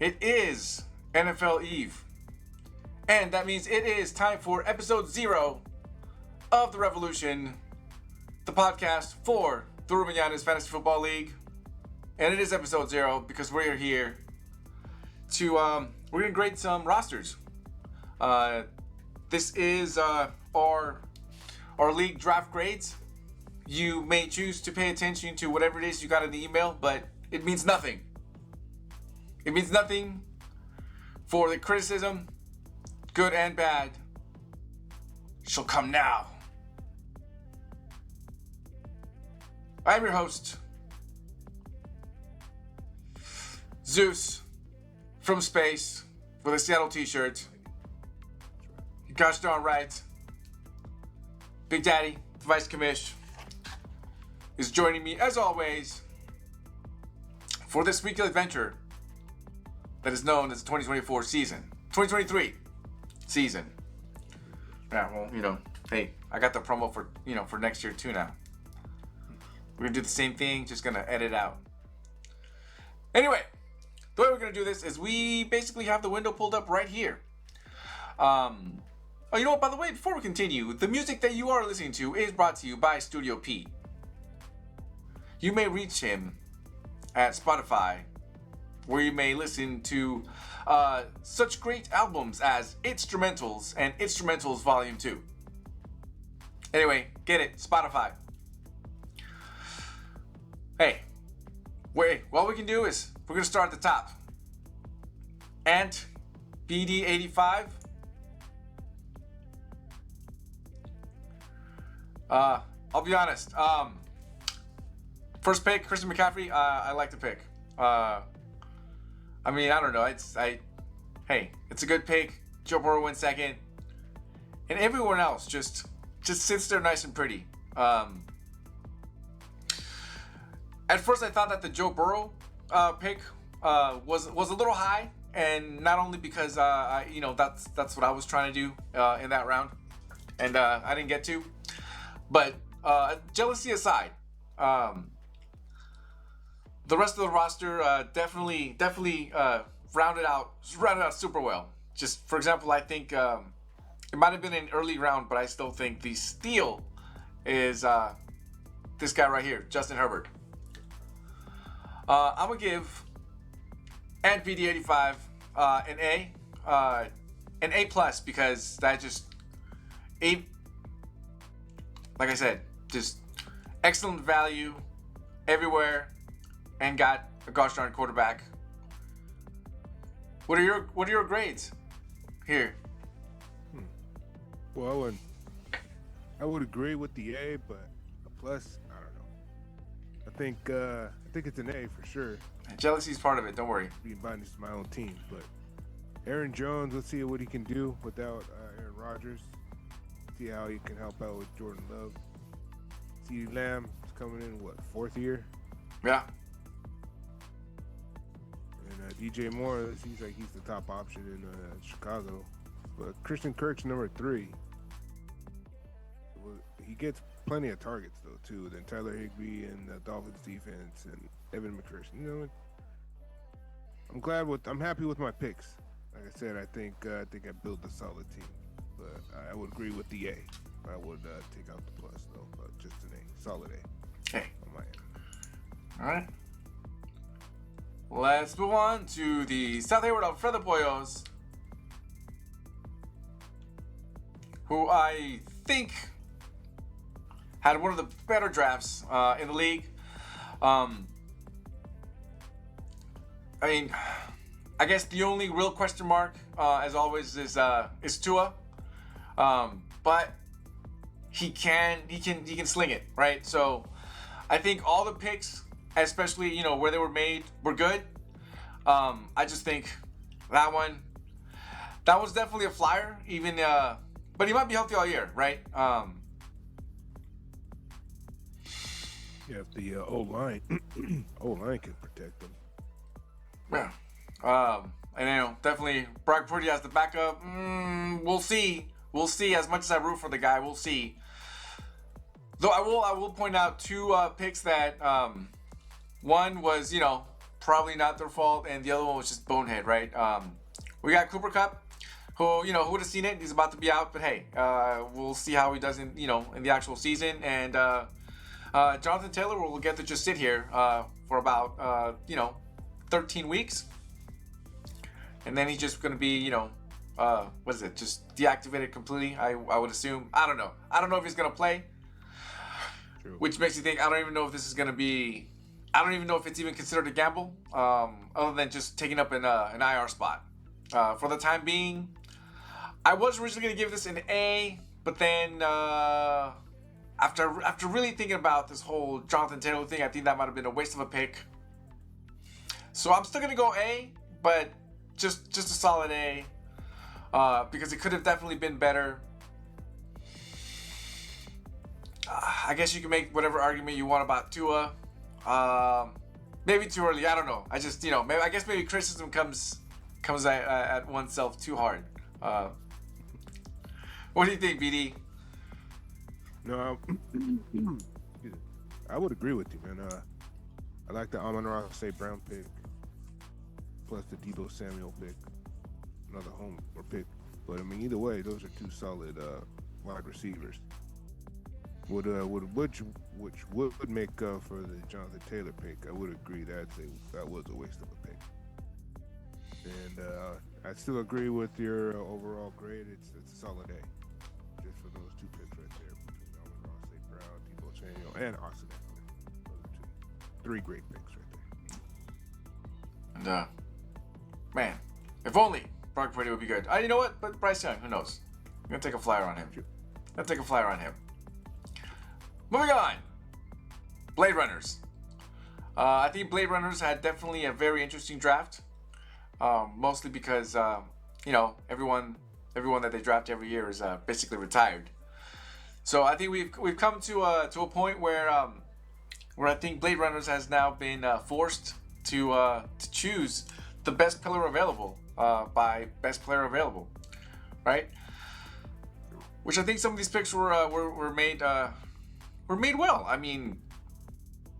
It is NFL Eve. And that means it is time for episode 0 of The Revolution, the podcast for the Rubenyanes Fantasy Football League. And it is episode 0 because we're here to, we're going to grade some rosters. This is our league draft grades. You may choose to pay attention to whatever it is you got in the email, but it means nothing. It means nothing for the criticism, good and bad, shall come now. I'm your host, Zeus, from space, with a Seattle t-shirt. Gosh darn right. Big Daddy, the Vice Commish, is joining me as always for this weekly adventure that is known as the 2024 season. 2023 season. Yeah, well, hey, I got the promo for next year too now. We're gonna do the same thing, just gonna edit out. Anyway, the way we're gonna do this is we basically have the window pulled up right here. Oh, you know what, by the way, before we continue, the music that you are listening to is brought to you by Studio P. You may reach him at Spotify, where you may listen to such great albums as Instrumentals and Instrumentals Volume 2. Anyway, get it, Spotify. Hey, wait, what we can do is, we're going to start at the top. Ant BD85. I'll be honest, first pick, Christian McCaffrey, I like the pick. I don't know. Hey, it's a good pick. Joe Burrow went second, and everyone else just sits there nice and pretty. At first, I thought that the Joe Burrow pick was a little high, and not only because that's what I was trying to do in that round, and I didn't get to, but jealousy aside. The rest of the roster definitely rounded out super well. Just for example, I think it might have been an early round, but I still think the steal is this guy right here, Justin Herbert. I'm gonna give Ant BD85 an A plus because that like I said, just excellent value everywhere. And got a gosh darn quarterback. What are your grades here? Well, I would agree with the A, but a plus, I don't know. I think it's an A for sure. Jealousy is part of it. Don't worry. Being biased to my own team, but Aaron Jones, let's see what he can do without Aaron Rodgers. See how he can help out with Jordan Love. CeeDee Lamb is coming in fourth year? Yeah. DJ Moore, it seems like he's the top option in Chicago. But Christian Kirk's number 3. He gets plenty of targets, though, too. Then Tyler Higbee and the Dolphins defense and Evan McPherson. I'm happy with my picks. Like I said, I think I built a solid team. But I would agree with the A. I would take out the plus, though. But just an A. Solid A. Hey. On my end. All right. Let's move on to the South Hayward Alfredo Pollos, who I think had one of the better drafts in the league. I guess the only real question mark, as always, is Tua, but he can sling it, right? So I think all the picks, especially where they were made, were good. I just think that was definitely a flyer, even but he might be healthy all year, right? If the O-line can protect them. Yeah. And definitely Brock Purdy as the backup. We'll see. As much as I root for the guy, we'll see. Though I will point out 2 picks that one was probably not their fault, and the other one was just bonehead, right? We got Cooper Cup, who who would have seen it? He's about to be out, but hey, we'll see how he does in in the actual season. And Jonathan Taylor will get to just sit here for about 13 weeks, and then he's just gonna be what is it? Just deactivated completely. I would assume. I don't know. I don't know if he's gonna play. True. Which makes you think I don't even know if this is gonna be. I don't even know if it's even considered a gamble, other than just taking up an IR spot. For the time being, I was originally gonna give this an A, but then after really thinking about this whole Jonathan Taylor thing, I think that might have been a waste of a pick. So I'm still gonna go A, but just a solid A, because it could have definitely been better. I guess you can make whatever argument you want about Tua. Maybe too early. I don't know. I just maybe I guess maybe criticism comes at oneself too hard. What do you think, BD? No, I would agree with you, man. I like the Amon-Ra St. Brown pick, plus the Deebo Samuel pick, another homer pick. But I mean, either way, those are two solid wide receivers. Which would make up for the Jonathan Taylor pick? I would agree that was a waste of a pick. And I still agree with your overall grade. It's a solid A, just for those two picks right there between Amon-Ra St. Brown, Deebo Samuel, and Austin Eckler. Those are three great picks right there. And man, if only Brock Purdy would be good. You know what? But Bryce Young, who knows? I'm gonna take a flyer on him. I'll take a flyer on him. Moving on. Blade Runners. I think Blade Runners had definitely a very interesting draft. Mostly because everyone that they draft every year is basically retired. So I think we've come to a point where I think Blade Runners has now been forced to choose the best player available by best player available, right? Which I think some of these picks were made well. I mean,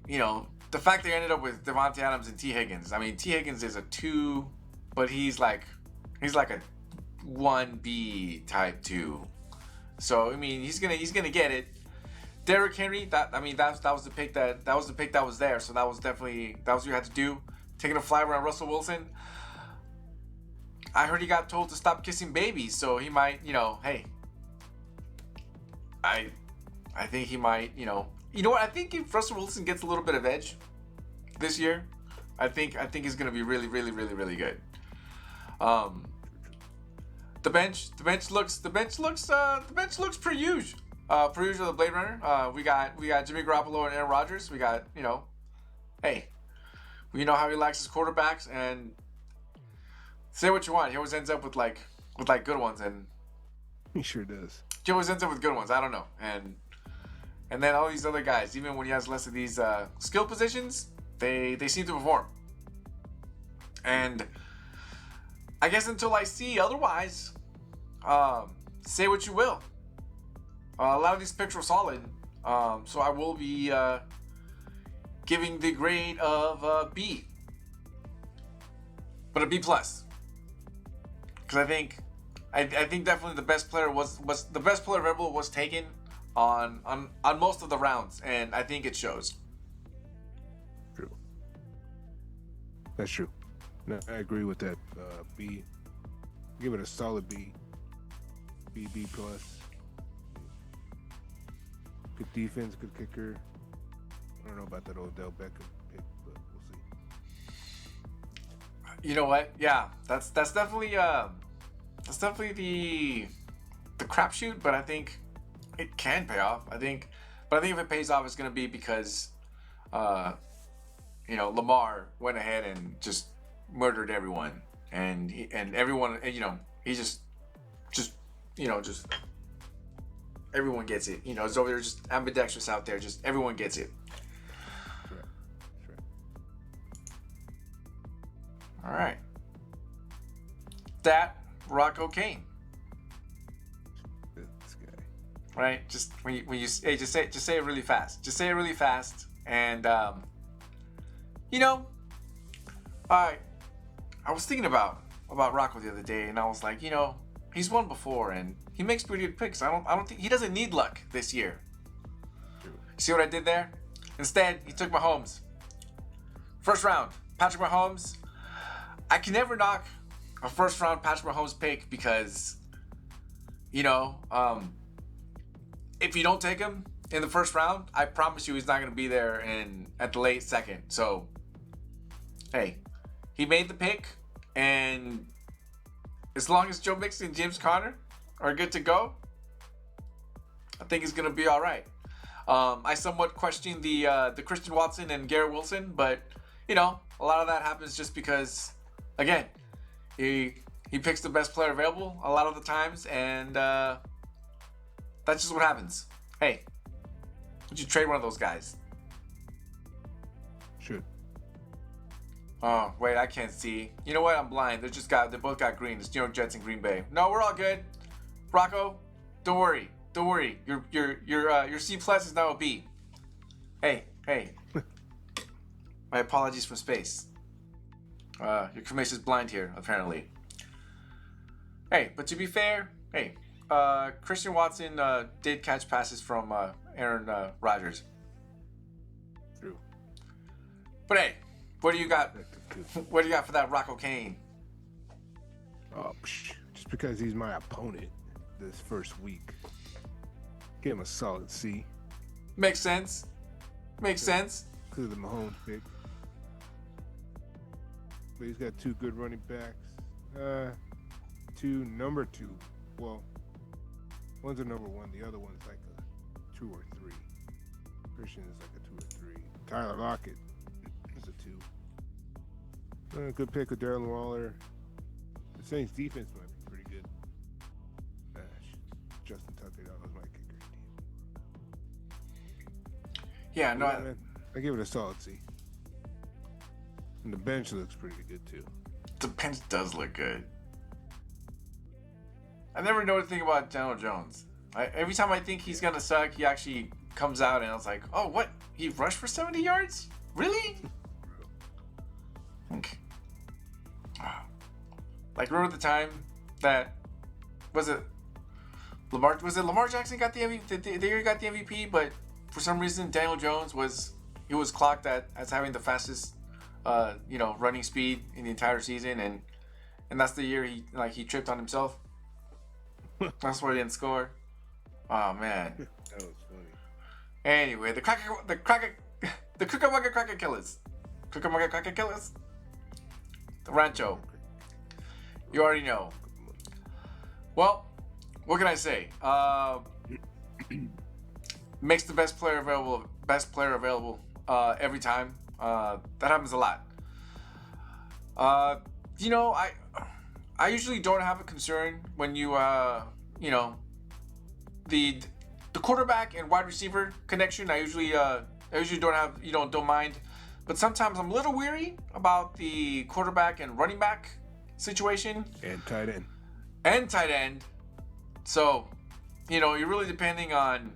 the fact they ended up with Devontae Adams and T. Higgins. I mean, T. Higgins is a 2, but he's like a 1B type 2. So I mean, he's gonna get it. Derrick Henry. That was the pick that was there. So that was what you had to do. Taking a flyer on Russell Wilson. I heard he got told to stop kissing babies, so he might, hey. I think he might, you know what? I think if Russell Wilson gets a little bit of edge this year, I think he's gonna be really, really, really, really good. The bench looks pretty huge. Per usual, the Blade Runner. We got Jimmy Garoppolo and Aaron Rodgers. We got hey, we know how he likes his quarterbacks, and say what you want, he always ends up with good ones, and he sure does. He always ends up with good ones. I don't know, and then all these other guys, even when he has less of these skill positions, they seem to perform. And I guess until I see otherwise, say what you will. A lot of these picks were solid, so I will be giving the grade of B, but a B plus, because I think definitely the best player was the best player available was taken on most of the rounds, and I think it shows. True. That's true. No, I agree with that. B. Give it a solid B. B plus. Good defense, good kicker. I don't know about that Odell Beckham pick, but we'll see. You know what? Yeah, that's definitely the crapshoot, but I think it can pay off. I think if it pays off, it's gonna be because Lamar went ahead and just murdered everyone, and everyone, he just everyone gets it. It's over there, just ambidextrous out there, just everyone gets it. Sure. All right. That rock cocaine. This guy. Right? Just when you just say it really fast. Just say it really fast, and I was thinking about Rocco the other day, and I was like, he's won before, and he makes pretty good picks. I don't think he doesn't need luck this year. See what I did there? Instead, he took Mahomes. First round, Patrick Mahomes. I can never knock a first round Patrick Mahomes pick because, if you don't take him in the first round, I promise you he's not going to be there at the late second. So, hey, he made the pick, and as long as Joe Mixon and James Conner are good to go, I think he's going to be all right. I somewhat question the Christian Watson and Garrett Wilson, but a lot of that happens just because, again, he picks the best player available a lot of the times, and that's just what happens. Hey, would you trade one of those guys? Should. Oh, wait, I can't see. You know what? I'm blind. They both got green. It's New York Jets and Green Bay. No, we're all good. Rocco, don't worry. Don't worry. Your C plus is now a B. Hey. My apologies from space. Your commission is blind here, apparently. Hey, but to be fair, Christian Watson did catch passes from Aaron Rodgers. True. But hey, what do you got? What do you got for that Rocco Kane? Oh, just because he's my opponent this first week, give him a solid C. Makes sense. Because of the Mahomes pick. But he's got two good running backs. Number two. Well, one's a number one. The other one's like a 2 or 3. Christian is like a 2 or 3. Tyler Lockett is a 2. Good pick with Darren Waller. The Saints defense might be pretty good. Justin Tucker, that was my kicker. Yeah, no. I give it a solid C. And the bench looks pretty good too. The bench does look good. I never know anything about Daniel Jones. Every time I think he's gonna suck, he actually comes out and I was like, oh, what? He rushed for 70 yards? Really? Okay. Like, remember the time that was it Lamar Jackson got the MVP? The year he got the MVP, but for some reason Daniel Jones was clocked as having the fastest running speed in the entire season, and that's the year he tripped on himself. That's why he didn't score. Oh man. That was funny. Anyway, the Cucamonga Cracker Killers. The Rancho. You already know. Well, what can I say? Makes the best player available every time. That happens a lot. I usually don't have a concern when the quarterback and wide receiver connection. I usually don't mind, but sometimes I'm a little weary about the quarterback and running back situation and tight end. So, you're really depending on.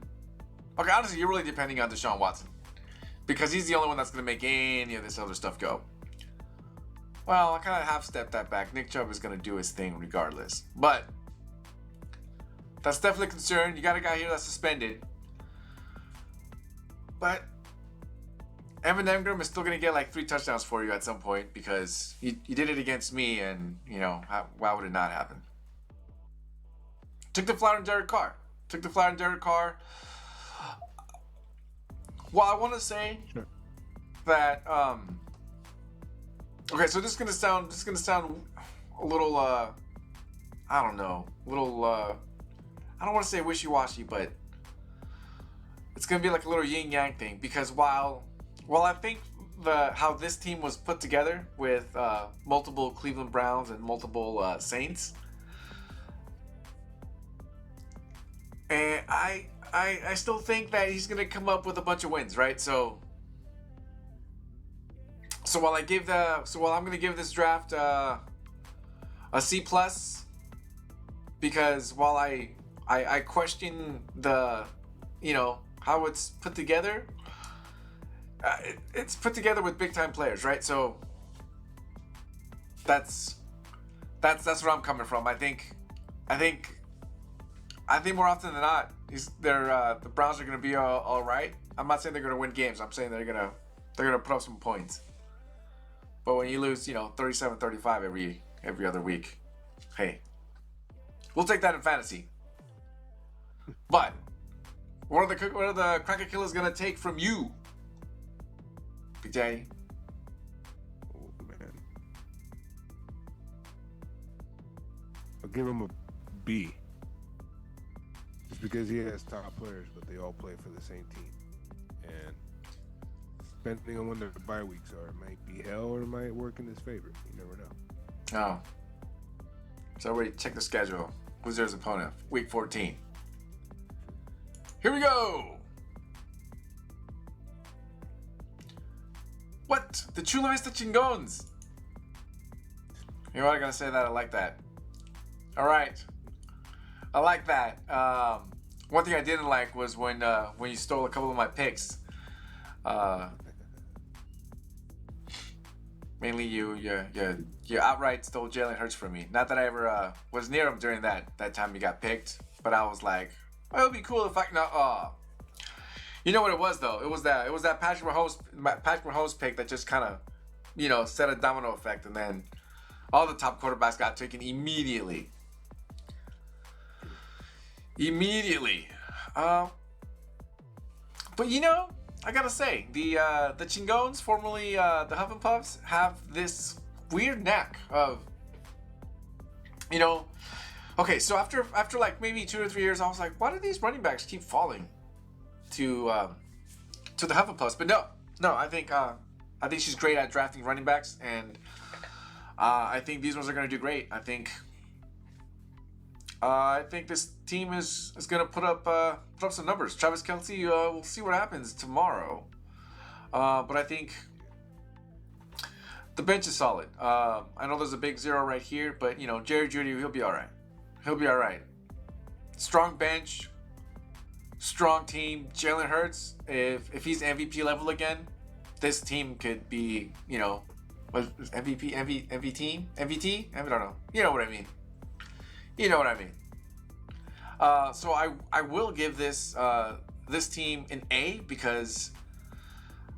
Okay, honestly, you're really depending on Deshaun Watson because he's the only one that's going to make any of this other stuff go. Well, I kind of half-stepped that back. Nick Chubb is going to do his thing regardless. But that's definitely a concern. You got a guy here that's suspended. But Evan Engram is still going to get like 3 touchdowns for you at some point because you did it against me, and, why would it not happen? Took the flyer on Derek Carr. Well, I want to say that... Okay, so this is gonna sound a little I don't know, I don't want to say wishy-washy, but it's gonna be like a little yin-yang thing because while I think how this team was put together with multiple Cleveland Browns and multiple Saints, and I still think that he's gonna come up with a bunch of wins, right? So while I'm gonna give this draft a C plus, because while I question the how it's put together, it's put together with big time players, right? So that's where I'm coming from. I think more often than not, the Browns are going to be all right. I'm not saying they're going to win games. I'm saying they're going to put up some points. But when you lose, 37-35 every other week, hey, we'll take that in fantasy. But what are the Cracker Killers going to take from you, Big Daddy? Oh, man. I'll give him a B. Just because he has top players, but they all play for the same team. And depending on when their bye weeks are, it might be hell or it might work in his favor. You never know. Oh. So everybody check the schedule. Who's their opponent? Week 14. Here we go. What? The Chula Vista Chingones. You know what? I gotta say that. I like that. All right. I like that. One thing I didn't like was when you stole a couple of my picks. Mainly you outright stole Jalen Hurts from me. Not that I ever was near him during that time he got picked, but I was like, well, it would be cool if I no. You know what it was though? It was that Patrick Mahomes pick that just kind of, set a domino effect, and then all the top quarterbacks got taken immediately. But I gotta say, the Chingones, formerly the Huff and Puffs, have this weird knack of, okay, so after like maybe 2 or 3 years, I was like, why do these running backs keep falling to the Huff and Puffs? But no, I think she's great at drafting running backs, and I think these ones are gonna do great. I think this team is gonna put up some numbers. Travis Kelce, we'll see what happens tomorrow. But I think the bench is solid. I know there's a big zero right here, but Jerry Jeudy, he'll be all right. Strong bench, strong team. Jalen Hurts, if he's MVP level again, this team could be what MVP, MVT? I don't know. You know what I mean. So I will give this team an A because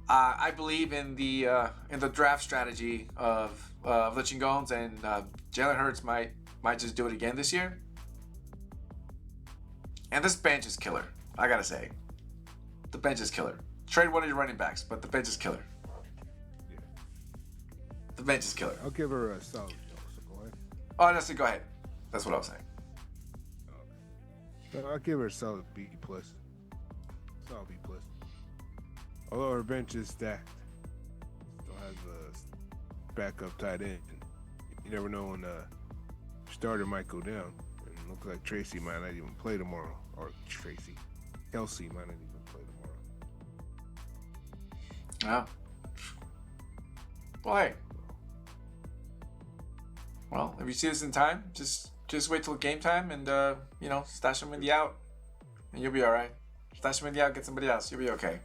I believe in the draft strategy of the Chingones, and Jalen Hurts might just do it again this year. And this bench is killer. I gotta say, the bench is killer. Trade one of your running backs, but the bench is killer. Yeah. The bench is killer. I'll give her a solid. So go ahead. Oh, no, go ahead. That's what I was saying. I'll give her a solid B plus. Solid B plus. Although her bench is stacked, still has a backup tight end. You never know when starter might go down. And it looks like Tracy might not even play tomorrow, or Kelsey might not even play tomorrow. Yeah. Well, hey. Well, if you see this in time, just wait till game time and, stash them in the out. And you'll be all right. Stash them in the out, get somebody else. You'll be okay.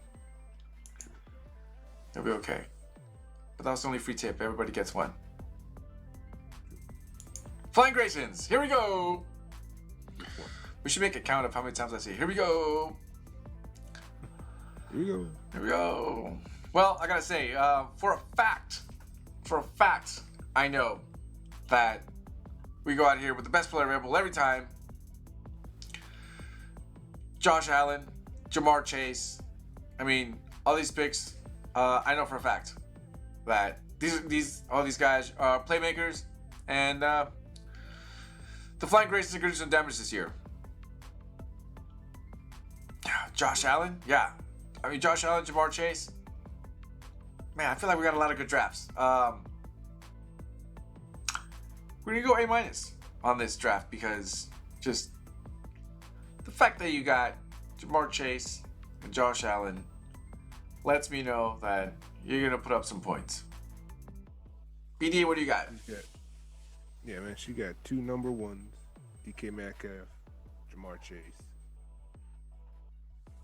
But that was the only free tip. Everybody gets one. Flying Graysons. Here we go. We should make a count of how many times I say, here we go. Here we go. Well, I gotta say, for a fact, I know that we go out here with the best player available every time. Josh Allen, Jamar Chase. I mean, all these picks, I know for a fact that all these guys are playmakers, and the Flying Graysons are going to do some damage this year. Josh Allen, yeah. I mean, Josh Allen, Jamar Chase. Man, I feel like we got a lot of good drafts. We're going to go A- on this draft because just the fact that you got Jamar Chase and Josh Allen lets me know that you're going to put up some points. BD, what do you got? Yeah, man, she got 2 number ones, DK Metcalf, Jamar Chase.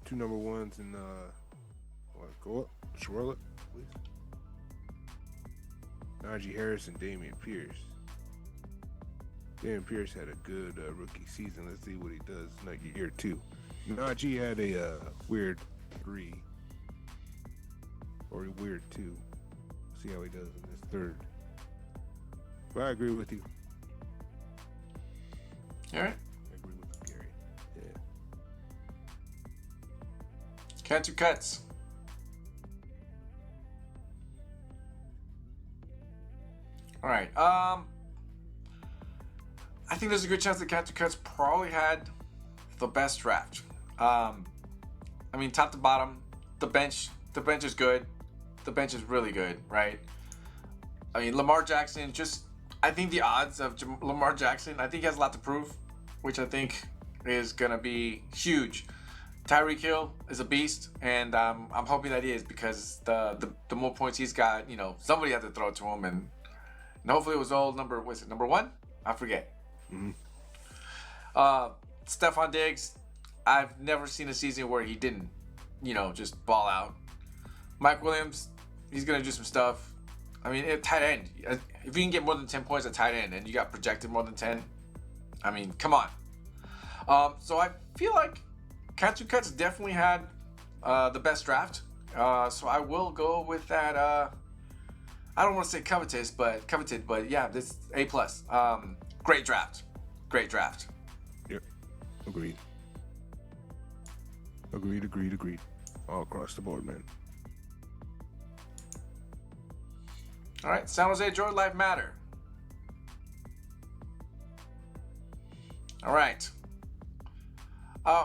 2 number ones, and go up, Charlotte, please. Najee Harris and Dameon Pierce. Dameon Pierce had a good rookie season. Let's see what he does next year, too. Najee had a weird 3 or a weird 2. See how he does in this third. But I agree with you. All right. I agree with Gary. Yeah. Cantu cuts. All right. I think there's a good chance that Cantu cuts probably had the best draft. I mean, top to bottom, the bench is good. The bench is really good, right? I mean, Lamar Jackson, I think the odds of Lamar Jackson, I think he has a lot to prove, which I think is going to be huge. Tyreek Hill is a beast, and I'm hoping that he is, because the more points he's got, somebody had to throw it to him, and hopefully it was number 1? I forget. Mm-hmm. Stephon Diggs, I've never seen a season where he didn't, just ball out. Mike Williams, he's going to do some stuff. I mean, at tight end, if you can get more than 10 points at tight end and you got projected more than 10, I mean, come on. So I feel like Cantu Cuts definitely had the best draft. So I will go with that. I don't want to say coveted, but yeah, this A+. Great draft. Great draft. Yep. Agreed. Agreed. All across the board, man. All right, San Jose, Jordan Life Matter. All right.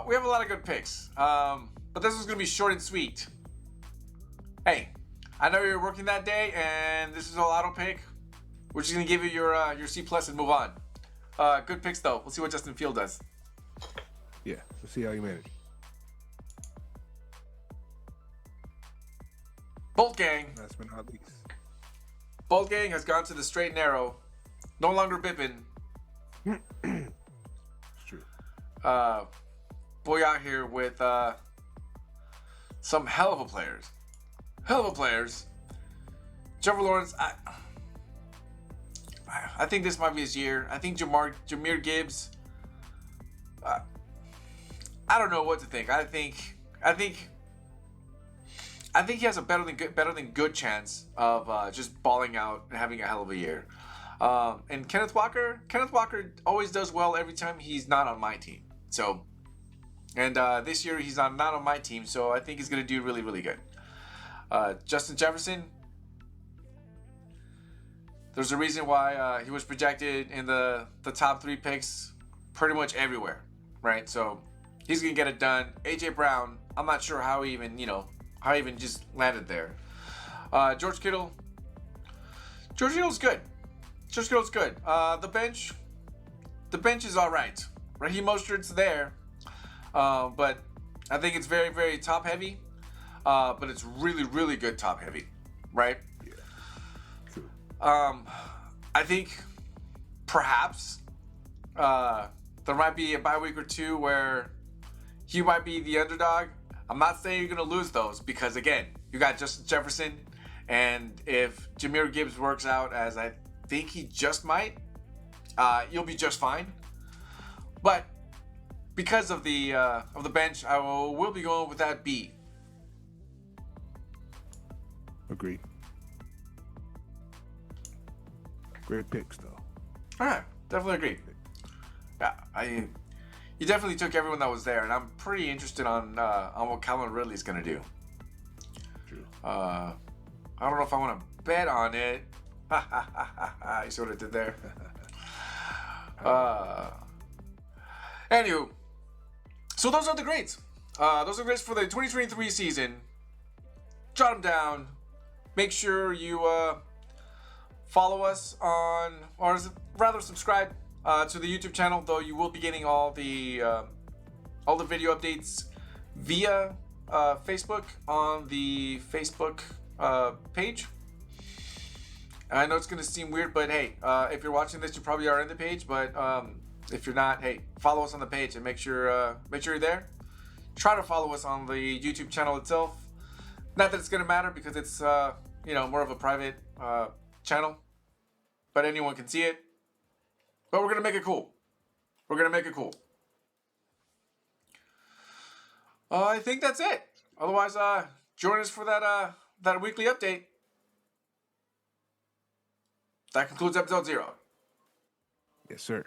We have a lot of good picks, but this is going to be short and sweet. Hey, I know you're working that day, and this is all auto pick. We're just going to give you your C+ and move on. Good picks, though. We'll see what Justin Field does. Yeah, let's see how you manage. Bolt Gang. Last but not least. Bolt Gang has gone to the straight and narrow. No longer bipping. It's true. Boy out here with some hell of a players. Trevor Lawrence, I think this might be his year. I think Jahmyr Gibbs, I don't know what to think. I think he has a better than good chance of just balling out and having a hell of a year. And Kenneth Walker always does well every time he's not on my team. So, and this year he's not on my team, so I think he's gonna do really, really good. Justin Jefferson, there's a reason why he was projected in the top 3 picks pretty much everywhere, right? So he's gonna get it done. AJ Brown, I'm not sure how he even just landed there. George Kittle's good. The bench is all right. Raheem Mostert's there, but I think it's very, very top heavy. But it's really, really good top heavy, right? Yeah. True. I think perhaps there might be a bye week or two where he might be the underdog. I'm not saying you're going to lose those because, again, you got Justin Jefferson, and if Jahmyr Gibbs works out as I think he just might, you'll be just fine. But because of the bench, I will be going with that B. Agreed. Great picks, though. All right, definitely agree. Yeah, you definitely took everyone that was there, and I'm pretty interested on what Calvin Ridley's gonna do. True. I don't know if I want to bet on it. You see what I did there? Anywho, so those are the grades. Those are grades for the 2023 season. Jot them down. Make sure you follow us on, or rather subscribe to the YouTube channel, though you will be getting all the video updates via Facebook on the Facebook page. I know it's going to seem weird, but hey, if you're watching this, you probably are in the page. But if you're not, hey, follow us on the page and make sure you're there. Try to follow us on the YouTube channel itself. Not that it's going to matter because it's more of a private channel. but anyone can see it. But we're gonna make it cool. We're gonna make it cool. I think that's it. Otherwise, join us for that weekly update. That concludes episode 0. Yes, sir.